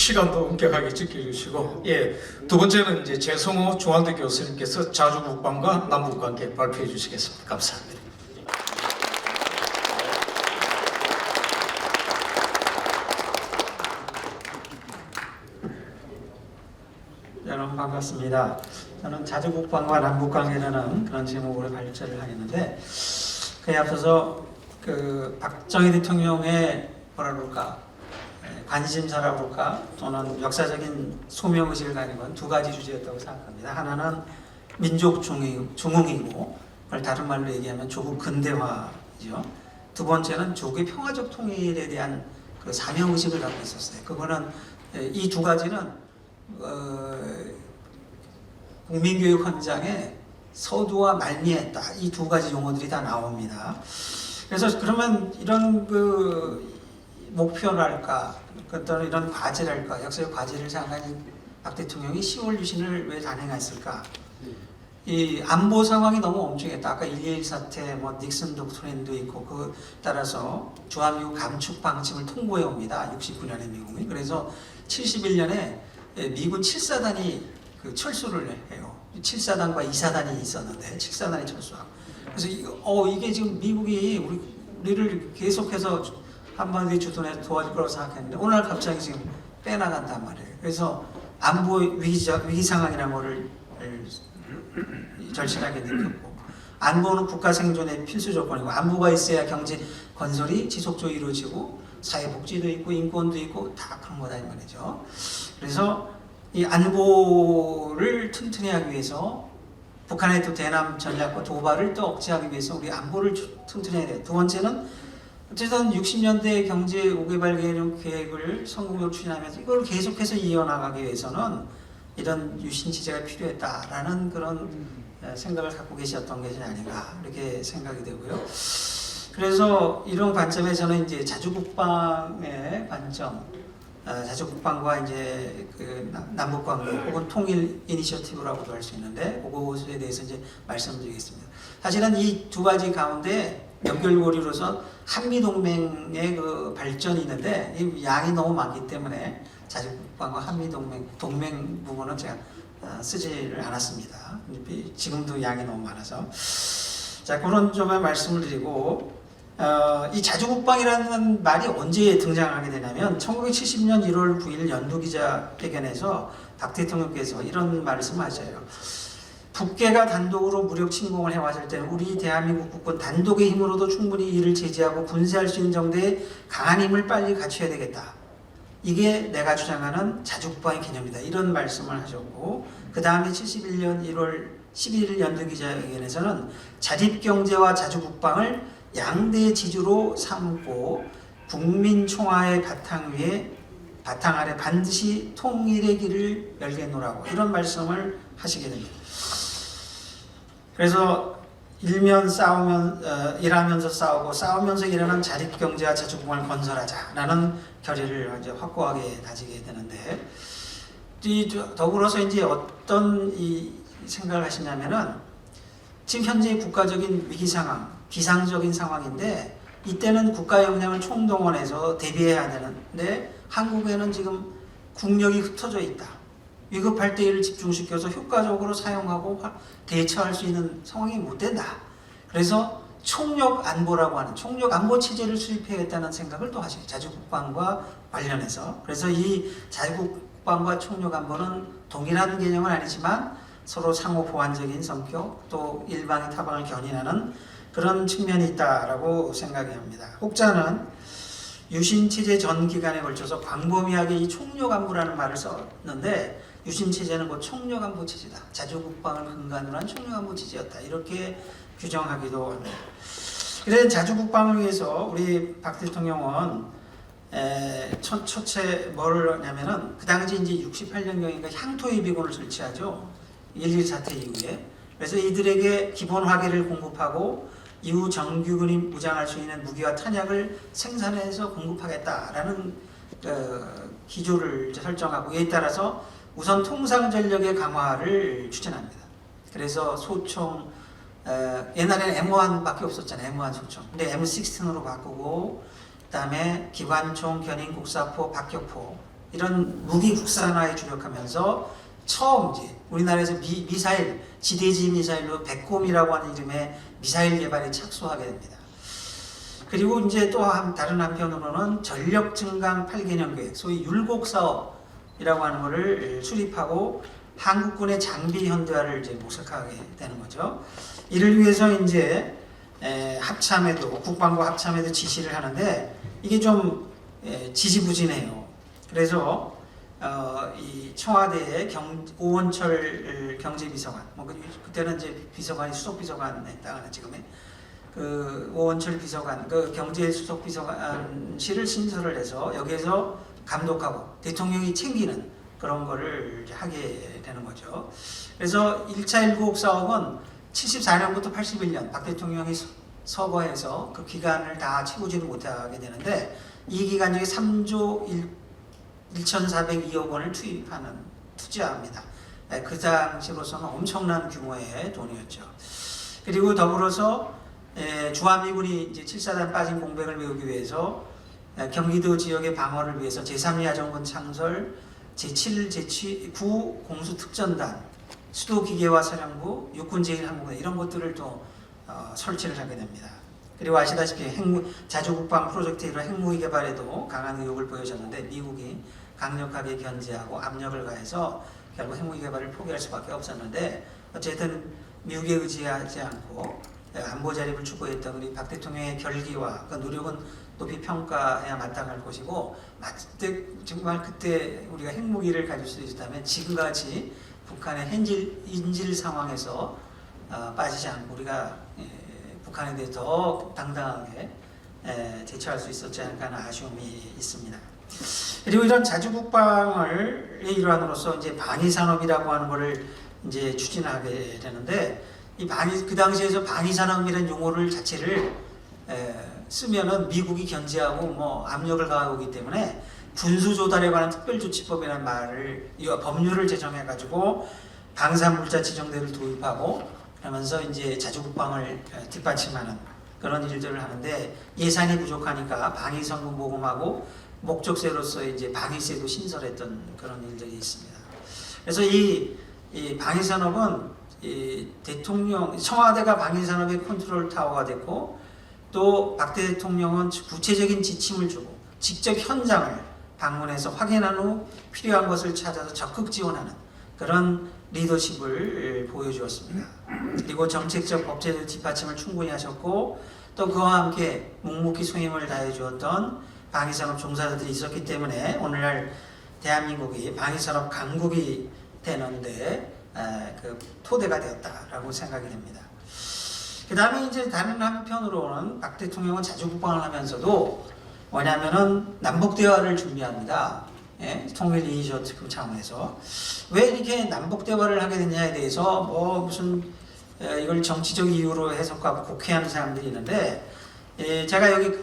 시간도 엄격하게 지켜주시고, 예, 두 번째는 이제 재성호 중앙대 교수님께서 자주국방과 남북관계 발표해 주시겠습니다. 감사합니다. 여러분 반갑습니다. 저는 자주국방과 남북관계라는 그런 제목으로 발제를 하겠는데, 그에 앞서서 박정희 대통령의 뭐라 그럴까, 관심사라고 그럴까, 또는 역사적인 소명의식을 가진 건 두 가지 주제였다고 생각합니다. 하나는 민족 중흥이고, 그걸 다른 말로 얘기하면 조국 근대화이죠. 두 번째는 조국의 평화적 통일에 대한 그 사명의식을 갖고 있었어요. 그거는 이 두 가지는 국민교육 헌장에 서두와 말미에 딱 이 두 가지 용어들이 다 나옵니다. 그래서 그러면 이런 목표랄까, 또는 이런 과제랄까, 역사의 과제를 생각하는 박 대통령이 10월 유신을 왜 단행했을까? 이 안보 상황이 너무 엄중했다. 아까 1.21 사태, 닉슨 독트린도 있고, 그 따라서 주한미국 감축 방침을 통보해 옵니다. 69년에 미국이. 그래서 71년에 미군 7사단이 철수를 해요. 7사단과 2사단이 있었는데 7사단이 철수하고. 그래서 이게 지금 미국이 우리를 계속해서 한반도에 주둔해서 도와줄 거라고 생각했는데 오늘 갑자기 지금 빼나간단 말이에요. 그래서 안보 위기 상황이라는 거를 절실하게 느꼈고, 안보는 국가 생존의 필수 조건이고, 안보가 있어야 경제 건설이 지속적으로 이루어지고 사회복지도 있고 인권도 있고 다 그런 거다 이 말이죠. 그래서 이 안보를 튼튼히 하기 위해서, 북한의 또 대남 전략과 도발을 또 억제하기 위해서 우리 안보를 튼튼히 해야 돼요. 두 번째는 어쨌든 60년대 경제 5개발 계획을 성공적으로 추진하면서 이걸 계속해서 이어나가기 위해서는 이런 유신 체제가 필요했다라는 그런 생각을 갖고 계셨던 것이 아닌가 이렇게 생각이 되고요. 그래서 이런 관점에 저는 이제 자주국방의 관점, 자주국방과 이제 남북관계 혹은 통일 이니셔티브라고도 할 수 있는데 그것에 대해서 이제 말씀드리겠습니다. 사실은 이 두 가지 가운데 연결고리로서 한미동맹의 발전이 있는데 이 양이 너무 많기 때문에 자주국방과 한미동맹 부분은 제가 쓰지를 않았습니다. 지금도 양이 너무 많아서. 자, 그런 점에 말씀을 드리고, 이 자주국방이라는 말이 언제 등장하게 되냐면 1970년 1월 9일 연두기자회견에서 박 대통령께서 이런 말씀하셔요. 북괴가 단독으로 무력 침공을 해왔을 때는 우리 대한민국 국군 단독의 힘으로도 충분히 이를 제지하고 분쇄할 수 있는 정도의 강한 힘을 빨리 갖춰야 되겠다. 이게 내가 주장하는 자주국방의 개념이다. 이런 말씀을 하셨고, 그 다음에 71년 1월 11일 연두기자회견에서는 자립경제와 자주국방을 양대 지주로 삼고 국민총화의 바탕 아래 반드시 통일의 길을 열겠노라고 이런 말씀을 하시게 됩니다. 그래서 일하면서 싸우고 싸우면서 일하는 자립경제와 자주국방을 건설하자라는 결의를 이제 확고하게 다지게 되는데, 더불어서 이제 어떤 이 생각을 하시냐면은 지금 현재 국가적인 위기 상황, 비상적인 상황인데 이때는 국가 역량을 총동원해서 대비해야 되는데 한국에는 지금 국력이 흩어져 있다. 위급할 때 이를 집중시켜서 효과적으로 사용하고 대처할 수 있는 상황이 못 된다. 그래서 총력 안보라고 하는 총력 안보 체제를 수립해야겠다는 생각을 또 하시죠. 자주국방과 관련해서. 그래서 이 자주국방과 총력 안보는 동일한 개념은 아니지만 서로 상호 보완적인 성격, 또 일방이 타방을 견인하는 그런 측면이 있다라고 생각이 합니다. 혹자는 유신 체제 전 기간에 걸쳐서 광범위하게 이 총력 안보라는 말을 썼는데, 유신 체제는 총력 안보 체제다. 자주국방을 근간으로 한 총력 안보 체제였다. 이렇게 규정하기도 합니다. 그래서 자주국방을 위해서 우리 박 대통령은 첫째 뭘 하냐면은 그 당시 이제 68년경인가 향토예비군을 설치하죠. 1.1 사태 이후에. 그래서 이들에게 기본 화기를 공급하고 이후 정규군이 무장할 수 있는 무기와 탄약을 생산해서 공급하겠다라는 기조를 설정하고, 이에 따라서 우선 통상전력의 강화를 추진합니다. 그래서 소총, 옛날에는 M1밖에 없었잖아요. M1 소총. 근데 M16으로 바꾸고, 그 다음에 기관총, 견인, 국사포, 박격포, 이런 무기 국산화에 주력하면서 처음 이제 우리나라에서 미사일, 지대지 미사일로 백곰이라고 하는 이름의 미사일 개발에 착수하게 됩니다. 그리고 이제 또 다른 한편으로는 전력 증강 8개년 계획, 소위 율곡 사업이라고 하는 것을 수립하고 한국군의 장비 현대화를 이제 모색하게 되는 거죠. 이를 위해서 이제 합참에도 국방부 합참에도 지시를 하는데 이게 좀 지지부진해요. 그래서 이 청와대의 오원철 경제비서관, 그때는 이제 비서관이 수석비서관에 해당하는 지금의 그 오원철 비서관, 그 경제수석비서관실을 신설을 해서 여기에서 감독하고 대통령이 챙기는 그런 거를 하게 되는 거죠. 그래서 1차 196 사업은 74년부터 81년 박 대통령이 서거해서 그 기간을 다 채우지를 못하게 되는데 이 기간 중에 3조 1,402억 원을 투자합니다. 그 당시로서는 엄청난 규모의 돈이었죠. 그리고 더불어서 주한미군이 이제 7사단 빠진 공백을 메우기 위해서 경기도 지역의 방어를 위해서 제3야전군 창설, 제7, 제9 공수특전단, 수도기계화 사령부, 육군 제1항공대 이런 것들을 또 설치를 하게 됩니다. 그리고 아시다시피 자주국방 프로젝트로 핵무기 개발에도 강한 의욕을 보여줬는데 미국이 강력하게 견제하고 압력을 가해서 결국 핵무기 개발을 포기할 수밖에 없었는데 어쨌든 미국에 의지하지 않고 안보 자립을 추구했던 우리 박 대통령의 결기와 그 노력은 높이 평가해야 마땅할 것이고 정말 그때 우리가 핵무기를 가질 수 있었다면 지금같이 북한의 인질 상황에서 빠지지 않고 우리가 북한에 대해 더 당당하게 대처할 수 있었지 않을까 하는 아쉬움이 있습니다. 그리고 이런 자주국방을 일환으로서 이제 방위산업이라고 하는 것을 이제 추진하게 되는데 그 당시에서 방위산업이라는 용어를 자체를 쓰면은 미국이 견제하고 뭐 압력을 가하기 때문에 군수조달에 관한 특별조치법이라는 말을 법률을 제정해 가지고 방산물자 지정대를 도입하고 그러면서 이제 자주국방을 뒷받침하는 그런 일들을 하는데 예산이 부족하니까 방위성분 모금하고 목적세로서 이제 방위세도 신설했던 그런 일들이 있습니다. 그래서 이 방위산업은 청와대가 방위산업의 컨트롤 타워가 됐고 또 박 대통령은 구체적인 지침을 주고 직접 현장을 방문해서 확인한 후 필요한 것을 찾아서 적극 지원하는 그런 리더십을 보여주었습니다. 그리고 정책적 법제적 뒷받침을 충분히 하셨고 또 그와 함께 묵묵히 소임을 다해 주었던 방위산업 종사자들이 있었기 때문에 오늘날 대한민국이 방위산업 강국이 되는데 그 토대가 되었다라고 생각이 됩니다. 그 다음에 이제 다른 한편으로는 박 대통령은 자주국방을 하면서도 뭐냐면은 남북대화를 준비합니다. 통일 이니셔티브 차원에서 왜 이렇게 남북대화를 하게 됐냐에 대해서 뭐 무슨 이걸 정치적 이유로 해석하고 곡해하는 사람들이 있는데 제가 여기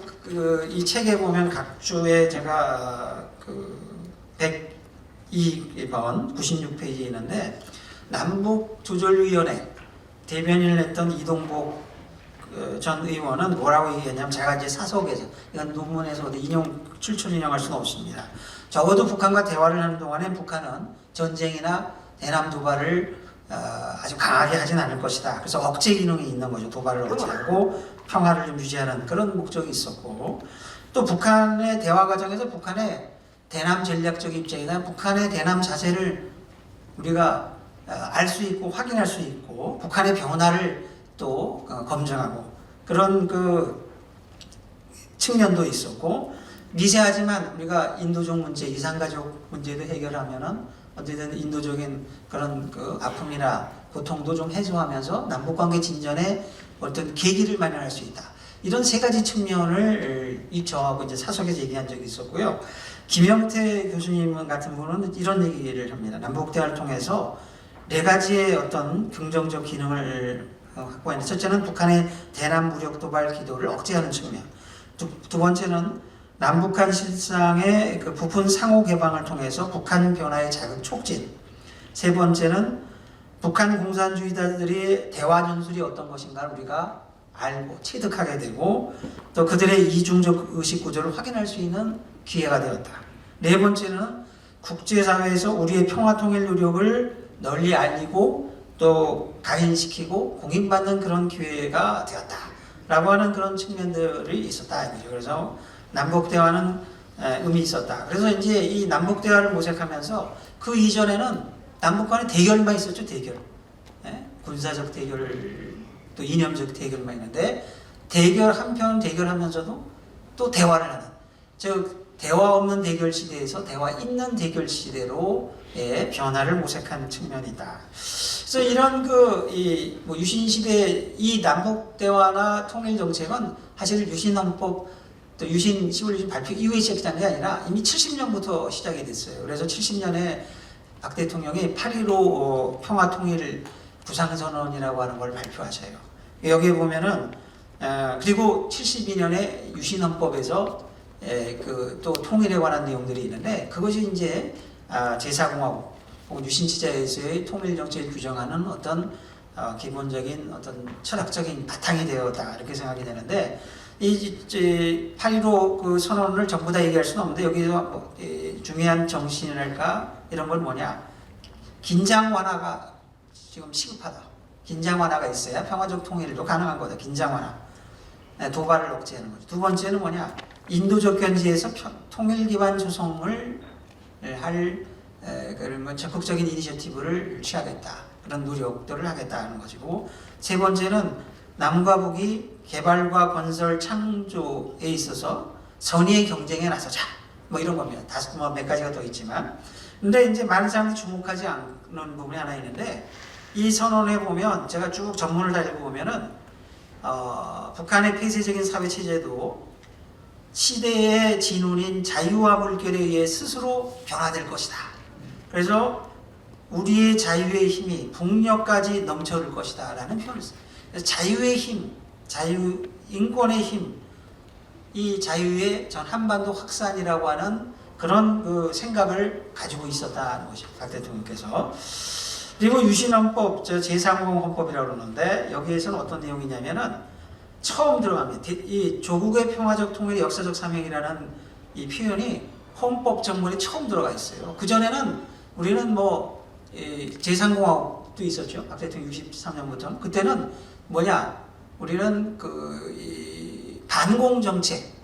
이 책에 보면 각 주에 제가 102번 96페이지에 있는데 남북조절위원회 대변인을 했던 이동복 전 의원은 뭐라고 얘기했냐면 제가 이제 사석에서 이건 논문에서 출처 인용할 수는 없습니다. 적어도 북한과 대화를 하는 동안에 북한은 전쟁이나 대남 도발을 아주 강하게 하진 않을 것이다. 그래서 억제 기능이 있는 거죠. 도발을 억제하고 평화를 좀 유지하는 그런 목적이 있었고 또 북한의 대화 과정에서 북한의 대남 전략적 입장이나 북한의 대남 자세를 우리가 알 수 있고 확인할 수 있고 북한의 변화를 또 검증하고 그런 그 측면도 있었고 미세하지만 우리가 인도적 문제, 이산가족 문제도 해결하면은 어쨌든 인도적인 그런 그 아픔이나 고통도 좀 해소하면서 남북관계 진전에 어떤 계기를 마련할 수 있다. 이런 세 가지 측면을 저하고 이제 사석에서 얘기한 적이 있었고요. 김영태 교수님 같은 분은 이런 얘기를 합니다. 남북대화를 통해서 네 가지의 어떤 긍정적 기능을 확보했는데 첫째는 북한의 대남 무력 도발 기도를 억제하는 측면. 두 번째는 남북한 실상의 그 부분 상호 개방을 통해서 북한 변화의 자극 촉진. 세 번째는 북한 공산주의자들의 대화 전술이 어떤 것인가를 우리가 알고 체득하게 되고 또 그들의 이중적 의식 구조를 확인할 수 있는 기회가 되었다. 네 번째는 국제사회에서 우리의 평화 통일 노력을 널리 알리고 또 각인시키고 공인받는 그런 기회가 되었다라고 하는 그런 측면들이 있었다 이거죠. 그래서 남북 대화는 의미 있었다. 그래서 이제 이 남북 대화를 모색하면서 그 이전에는 남북 간의 대결만 있었죠. 대결. 군사적 대결 또 이념적 대결만 있는데 대결 한편 대결하면서도 또 대화를 하는, 즉 대화 없는 대결 시대에서 대화 있는 대결 시대로 변화를 모색한 측면이다. 그래서 이런 뭐 유신 시대 이 남북 대화나 통일 정책은 사실 유신 헌법 또 유신 10월 유신 발표 이후에 시작한 게 아니라 이미 70년부터 시작이 됐어요. 그래서 70년에 박 대통령이 8.15 평화 통일 부상선언이라고 하는 걸 발표하셔요. 여기에 보면은 그리고 72년에 유신헌법에서 또 통일에 관한 내용들이 있는데 그것이 이제 제4공화국 혹은 유신시대에서의 통일 정책을 규정하는 어떤 기본적인 어떤 철학적인 바탕이 되었다 이렇게 생각이 되는데 이 8.15 그 선언을 전부 다 얘기할 수는 없는데 여기서 뭐 중요한 정신이랄까 이런 건 뭐냐, 긴장 완화가 지금 시급하다. 긴장 완화가 있어야 평화적 통일도 가능한 거다. 긴장 완화. 도발을 억제하는 거죠. 두 번째는 뭐냐, 인도적 견지에서 통일 기반 조성을 할 그러면 적극적인 이니셔티브를 취하겠다. 그런 노력들을 하겠다는 것이고, 세 번째는 남과 북이 개발과 건설 창조에 있어서 선의의 경쟁에 나서자. 뭐 이런 겁니다. 다섯 몇 가지가 더 있지만, 근데 이제 많은 사람들이 주목하지 않는 부분이 하나 있는데 이 선언에 보면 제가 쭉 전문을 다 읽어보면은 북한의 폐쇄적인 사회 체제도 시대의 진운인 자유와 물결에 의해 스스로 변화될 것이다. 그래서 우리의 자유의 힘이 북녘까지 넘쳐올 것이다 라는 표현을 써요. 그래서 자유의 힘, 인권의 힘, 이 자유의 전 한반도 확산이라고 하는 그런 그 생각을 가지고 있었다는 것이 박 대통령께서. 그리고 유신헌법, 제3공헌법이라고 그러는데 여기에서는 어떤 내용이냐면은 처음 들어갑니다. 이 조국의 평화적 통일의 역사적 사명이라는 이 표현이 헌법 정문에 처음 들어가 있어요. 그 전에는 우리는 뭐 제3공화국도 있었죠. 박 대통령 63년부터. 그때는 뭐냐? 우리는 반공 정책.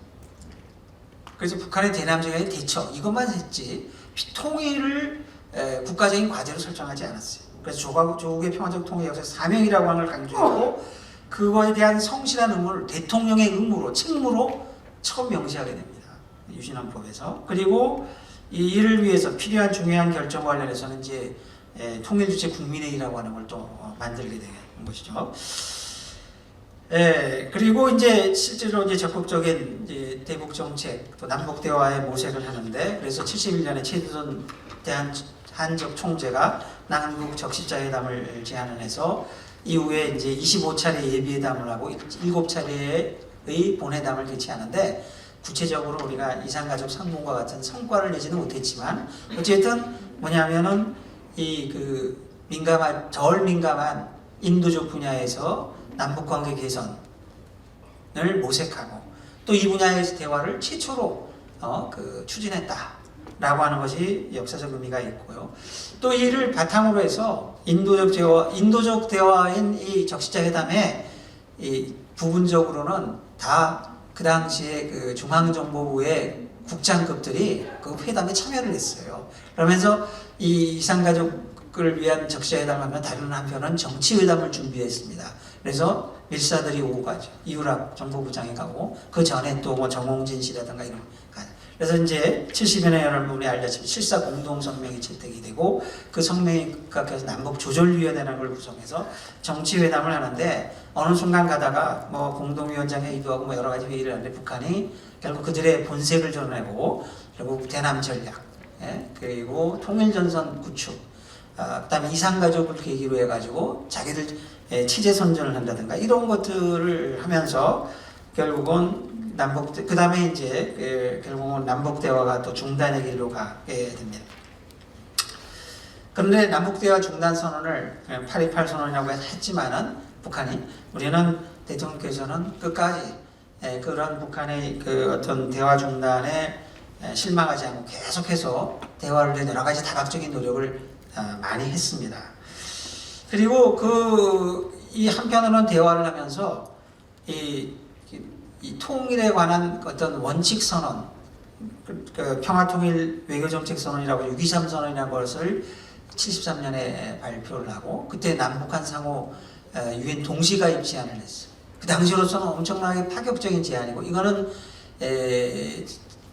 그래서 북한의 대남전의 대처 이것만 했지 통일을 국가적인 과제로 설정하지 않았어요. 그래서 조국의 평화적 통일 역사 사명이라고 하는 걸 강조했고 그거에 대한 성실한 의무를 대통령의 의무로 책무로 처음 명시하게 됩니다. 유신헌법에서. 그리고 이를 위해서 필요한 중요한 결정 관련해서는 이제 통일주체 국민회의라고 하는 걸 또 만들게 되는 것이죠. 그리고 이제 실제로 이제 적극적인 이제 대북 정책 또 남북 대화에 모색을 하는데 그래서 71년에 최두선 한적 총재가 남북 적시자회담을 제안을 해서 이후에 이제 25차례 예비회담을 하고 7차례의 본회담을 개최하는데 구체적으로 우리가 이산가족 상봉과 같은 성과를 내지는 못했지만 어쨌든 뭐냐면은 덜 민감한 인도적 분야에서 남북관계 개선을 모색하고 또 이 분야에서 대화를 최초로 추진했다라고 하는 것이 역사적 의미가 있고요. 또 이를 바탕으로 해서 인도적 대화인 이 적시자회담에 부분적으로는 다 그 당시에 중앙정보부의 국장급들이 그 회담에 참여를 했어요. 그러면서 이 이산가족을 위한 적시회담을 하면 다른 한편은 정치회담을 준비했습니다. 그래서 밀사들이 오고 가죠. 이유락 정보부장이 가고 그 전에 또 뭐 정홍진 씨라든가 이런 가요. 그래서 이제 70년에 여러분이 알다시피 7.4 공동성명이 채택이 되고 그 성명에 각해서 남북조절위원회라는 걸 구성해서 정치회담을 하는데 어느 순간 가다가 뭐 공동위원장 회의도 하고 뭐 여러 가지 회의를 하는데 북한이 결국 그들의 본색을 드러내고 결국 대남 전략, 그리고 통일전선 구축, 그다음에 이산가족을 계기로 해가지고 자기들 체제 선전을 한다든가 이런 것들을 하면서 결국은 그 다음에 이제 결국은 남북 대화가 또 중단의 길로 가게 됩니다. 그런데 남북 대화 중단 선언을 8.28 선언이라고 했지만은 북한이 우리는 대통령께서는 끝까지 그런 북한의 어떤 대화 중단에 실망하지 않고 계속해서 대화를 해 여러 가지 다각적인 노력을 많이 했습니다. 그리고 이 한편으로는 대화를 하면서 이 통일에 관한 어떤 원칙 선언, 평화통일 외교정책 선언이라고 6.23 선언이라는 것을 73년에 발표를 하고 그때 남북한 상호 유엔 동시가입 제안을 했어요. 그 당시로서는 엄청나게 파격적인 제안이고 이거는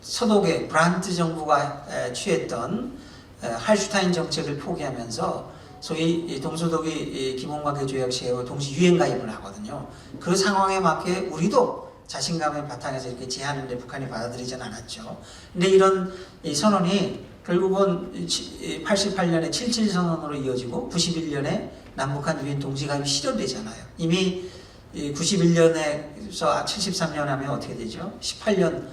서독의 브란트 정부가 취했던 할슈타인 정책을 포기하면서 소위 동서독이 기본관계 조약 체결로 동시 유엔 가입을 하거든요. 그 상황에 맞게 우리도 자신감의 바탕에서 이렇게 제안을 북한이 받아들이진 않았죠. 근데 이런 이 선언이 결국은 88년에 77 선언으로 이어지고 91년에 남북한 유엔 동시가입이 실현되잖아요. 이미 91년에서 73년 하면 어떻게 되죠? 18년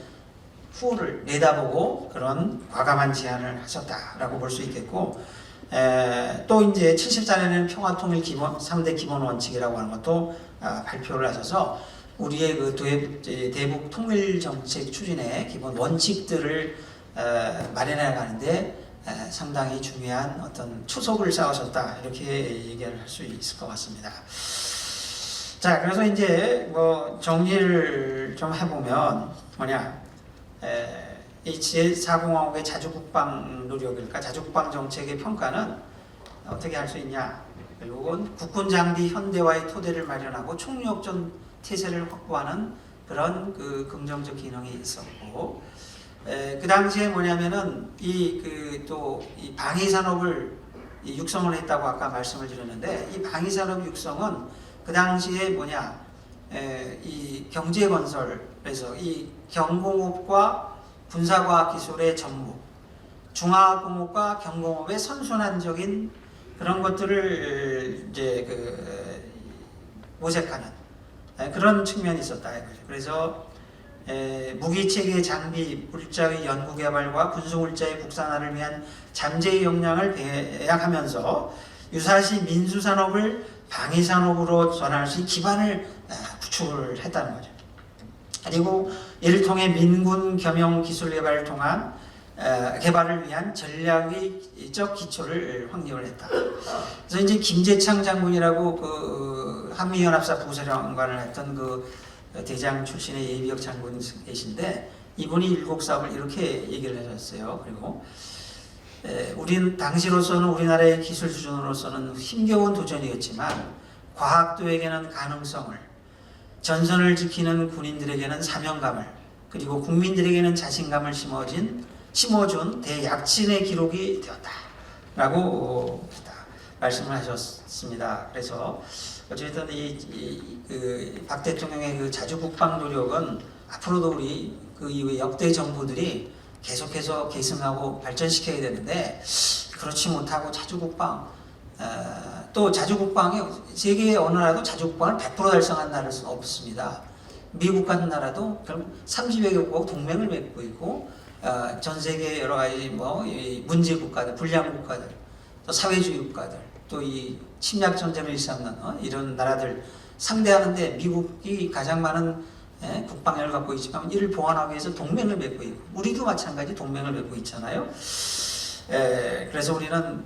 후를 내다보고 그런 과감한 제안을 하셨다라고 볼 수 있겠고, 또 이제 74년에는 평화통일 기본 3대 기본 원칙이라고 하는 것도 발표를 하셔서 우리의 그 대북 통일 정책 추진의 기본 원칙들을 마련해 가는데 상당히 중요한 어떤 초석을 쌓으셨다 이렇게 얘기를 할 수 있을 것 같습니다. 자, 그래서 이제 뭐 정리를 좀 해보면 이 제4공화국의 자주국방 노력일까, 자주국방 정책의 평가는 어떻게 할 수 있냐? 결국은 국군 장비 현대화의 토대를 마련하고 총력전 태세를 확보하는 그런 그 긍정적 기능이 있었고, 그 당시에 뭐냐면은 이 방위 산업을 육성을 했다고 아까 말씀을 드렸는데, 이 방위 산업 육성은 그 당시에 이 경제 건설에서 이 경공업과 군사과학기술의 전무, 중화학공업과 경공업의 선순환적인 그런 것들을 이제 모색하는 그런 측면이 있었다 이거죠. 그래서 무기체계 장비 물자의 연구개발과 군수물자의 국산화를 위한 잠재 역량을 배양하면서 유사시 민수산업을 방위산업으로 전환할 수 있는 기반을 구축을 했다는 거죠. 그리고 이를 통해 민군 겸용 기술 개발을 통한 개발을 위한 전략적 기초를 확립을 했다. 그래서 이제 김재창 장군이라고 한미연합사 부사령관을 했던 대장 출신의 예비역 장군 계신데, 이분이 일국 사업을 이렇게 얘기를 해줬어요. 그리고 우린 당시로서는 우리나라의 기술 수준으로서는 힘겨운 도전이었지만 과학도에게는 가능성을, 전선을 지키는 군인들에게는 사명감을, 그리고 국민들에게는 자신감을 심어준 대약진의 기록이 되었다라고 말씀을 하셨습니다. 그래서 어쨌든 박 대통령의 자주국방 노력은 앞으로도 우리 그 이후에 역대 정부들이 계속해서 계승하고 발전시켜야 되는데, 그렇지 못하고 또 자주국방이 세계 어느 나라도 자주국방을 100% 달성한 나라는 없습니다. 미국 같은 나라도 결국 30여 개국하고 동맹을 맺고 있고, 전 세계 여러 가지 문제 국가들, 불량 국가들, 또 사회주의 국가들, 또 이 침략 전쟁을 일삼는 이런 나라들 상대하는데 미국이 가장 많은 국방력을 갖고 있지만 이를 보완하기 위해서 동맹을 맺고 있고, 우리도 마찬가지 동맹을 맺고 있잖아요. 그래서 우리는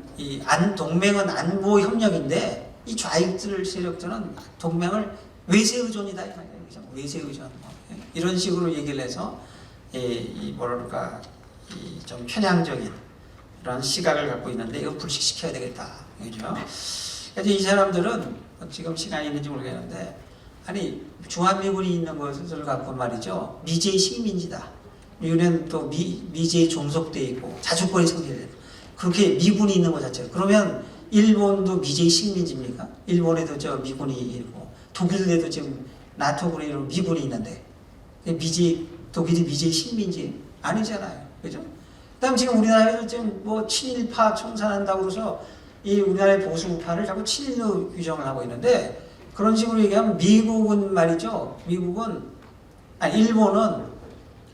동맹은 안보 협력인데 이 좌익들 세력들은 동맹을 외세 의존이다 이 말이에요. 그죠? 외세 의존 이런 식으로 얘기를 해서 좀 편향적인 그런 시각을 갖고 있는데 이거 불식시켜야 되겠다. 그죠? 그래서 이 사람들은 지금 시간이 있는지 모르겠는데, 주한미군이 있는 것을 갖고 말이죠, 미제의 식민지다. 우리는 또 미제에 종속돼 있고 자주권이 성립돼. 그렇게 미군이 있는 것 자체로. 그러면 일본도 미제의 식민지입니까? 일본에도 미군이 있고, 독일에도 지금 나토군에 이런 미군이 있는데 독일이 미제의 식민지 아니잖아요. 그죠? 그다음 지금 우리나라에서 지금 친일파 청산한다고 그래서 이 우리나라의 보수파를 자꾸 친일로 규정을 하고 있는데, 그런 식으로 얘기하면 일본은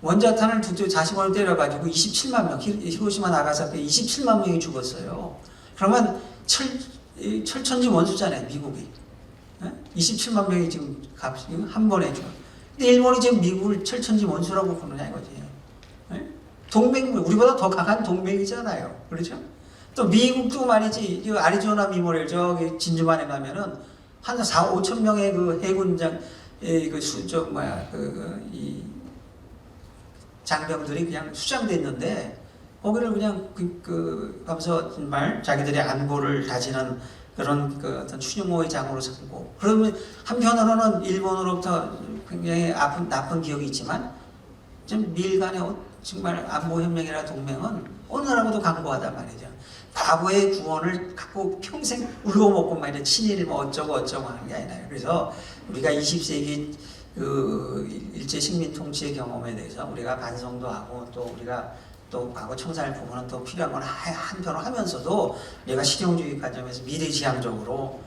원자탄을 자신을 때려가지고 27만 명, 히로시마 나가사키 27만 명이 죽었어요. 그러면 철천지 원수잖아요, 미국이. 27만 명이 지금 한 번에 죽어. 근데 일본이 지금 미국을 철천지 원수라고 부르냐 이거지. 동맹, 우리보다 더 강한 동맹이잖아요. 그렇죠? 또 미국도 말이지, 이 아리조나 미모렐 저기 진주만에 가면은 한 4, 5천 명의 그 해군장, 이 장병들이 그냥 수장돼 있는데, 거기를 그냥 가면서 정말 자기들의 안보를 다지는 그런 그 어떤 추녀모의 장으로 삼고, 그러면 한편으로는 일본으로부터 굉장히 나쁜 기억이 있지만, 좀 미일 간의 정말 안보협력이나 동맹은 어느 나라보다 강고하단 말이죠. 과거의 구원을 갖고 평생 울고 먹고 말이야 친일 뭐 어쩌고 하는 게 아니라요. 그래서 우리가 20세기 그 일제 식민 통치의 경험에 대해서 우리가 반성도 하고 또 우리가 또 과거 청산을 보고는 또 필요한 건 한편으로 하면서도 내가 실용주의 관점에서 미래지향적으로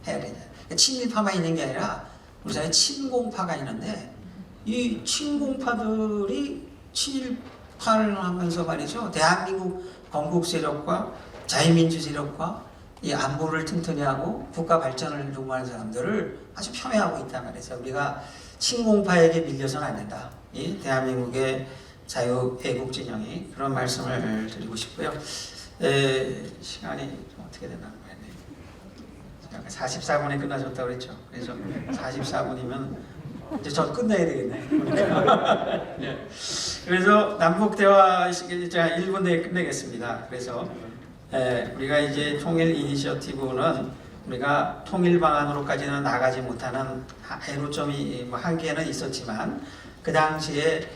해야 되냐. 그러니까 친일파만 있는 게 아니라 우리 사회에 친공파가 있는데 이 친공파들이 친일파를 하면서 말이죠. 대한민국 건국 세력과 자유민주 세력과 이 안보를 튼튼히 하고 국가 발전을 요구하는 사람들을 아주 폄훼하고 있단 말이죠. 우리가 친공파에게 밀려서는 안 된다. 이 대한민국의 자유애국 진영이 그런 말씀을 드리고 싶고요. 시간이 좀 어떻게 되나 모르겠네요. 44분에 끝나셨다고 그랬죠. 그래서 44분이면 이제 저 끝내야 되겠네. 네. 그래서 남북 대화 제가 1분 내에 끝내겠습니다. 그래서 우리가 이제 통일 이니셔티브는 우리가 통일 방안으로까지는 나가지 못하는 애로점이 한계는 있었지만 그 당시에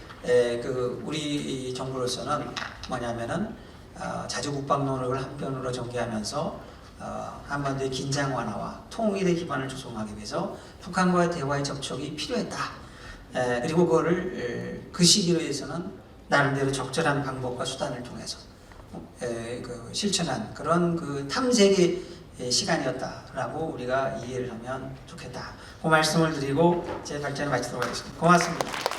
우리 정부로서는 뭐냐면은 자주 국방 노력을 한편으로 전개하면서 한반도의 긴장 완화와 통일의 기반을 조성하기 위해서 북한과의 대화의 접촉이 필요했다. 그리고 그거를 그 시기로 해서는 나름대로 적절한 방법과 수단을 통해서 실천한 그런 그 탐색의 시간이었다라고 우리가 이해를 하면 좋겠다. 그 말씀을 드리고 제 발제를 마치도록 하겠습니다. 고맙습니다.